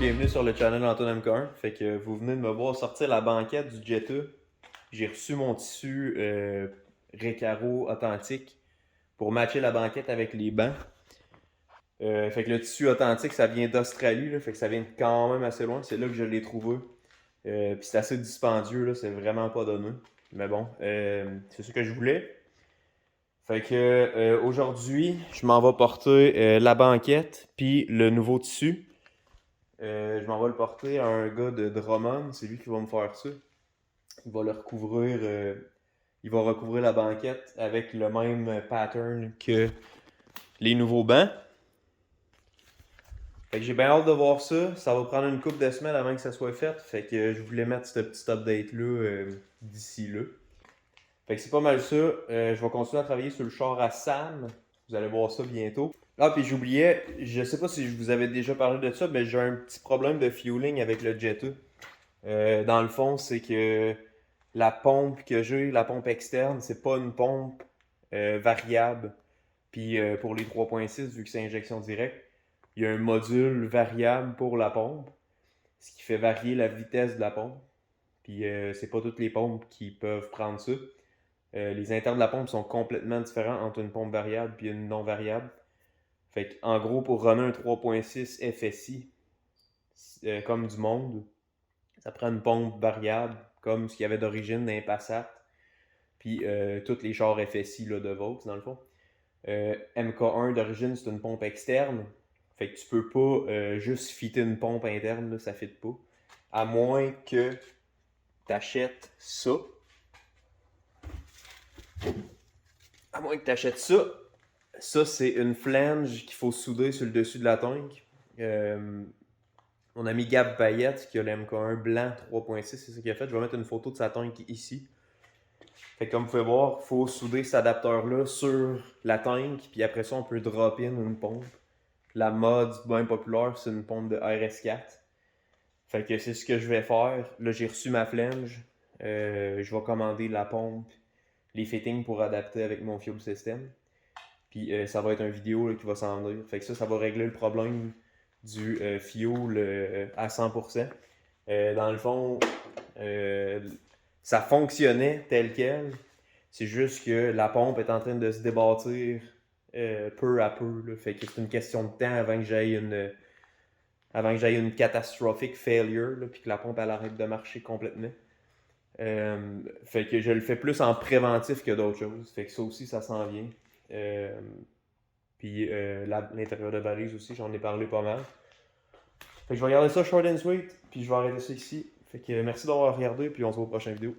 bienvenue sur le channel Antoine MK1. Fait que vous venez de me voir sortir la banquette du Jetta. J'ai reçu mon tissu Recaro authentique pour matcher la banquette avec les bancs. Fait que le tissu authentique, ça vient d'Australie, là, fait que ça vient quand même assez loin. C'est là que je l'ai trouvé. Puis c'est assez dispendieux, là, c'est vraiment pas donné. Mais bon, c'est ce que je voulais. Fait que aujourd'hui, je m'en vais porter la banquette puis le nouveau tissu. Je m'en vais le porter à un gars de Drummond, c'est lui qui va me faire ça. Il va le recouvrir, il va recouvrir la banquette avec le même pattern que les nouveaux bancs. Fait que j'ai bien hâte de voir ça. Ça va prendre une couple de semaines avant que ça soit fait. Fait que je voulais mettre ce petit update-là d'ici là. Fait que c'est pas mal ça. Je vais continuer à travailler sur le char à Sam. Vous allez voir ça bientôt. Ah, puis j'oubliais, je sais pas si je vous avais déjà parlé de ça, mais j'ai un petit problème de fueling avec le Jetta. Dans le fond, c'est que la pompe que j'ai, la pompe externe, c'est pas une pompe variable. Puis pour les 3.6, vu que c'est injection directe, il y a un module variable pour la pompe, ce qui fait varier la vitesse de la pompe. Puis c'est pas toutes les pompes qui peuvent prendre ça. Les internes de la pompe sont complètement différents entre une pompe variable et une non variable. Fait en gros, pour runner un 3.6 FSI, comme du monde, ça prend une pompe variable, comme ce qu'il y avait d'origine d'un Passat, puis tous les chars FSI là, de Vaux, dans le fond. MK1 d'origine, c'est une pompe externe. Fait que tu peux pas juste fitter une pompe interne, là, ça fit pas. À moins que tu achètes ça. À moins que tu achètes ça. Ça, c'est une flange qu'il faut souder sur le dessus de la tank. Mon ami Gab Payette, qui a le MK1 blanc 3.6, c'est ce qu'il a fait. Je vais mettre une photo de sa tank ici. Fait que comme vous pouvez voir, il faut souder cet adapteur-là sur la tank, puis après ça, on peut drop in une pompe. La mode bien populaire, c'est une pompe de RS4. Fait que c'est ce que je vais faire. Là, j'ai reçu ma flange. Je vais commander la pompe, les fittings pour adapter avec mon fuel system. Puis ça va être une vidéo là, qui va s'en venir. Fait que ça va régler le problème du fuel à 100%. Dans le fond, ça fonctionnait tel quel. C'est juste que la pompe est en train de se débâtir peu à peu. Là. Fait que c'est une question de temps avant que j'aille une catastrophic failure, là, puis que la pompe elle arrête de marcher complètement. Fait que je le fais plus en préventif que d'autres choses. Fait que ça aussi, ça s'en vient. Puis l'intérieur de valise aussi, j'en ai parlé pas mal. Fait que je vais regarder ça short and sweet, puis je vais arrêter ça ici. Fait que merci d'avoir regardé, puis on se voit au prochain vidéo.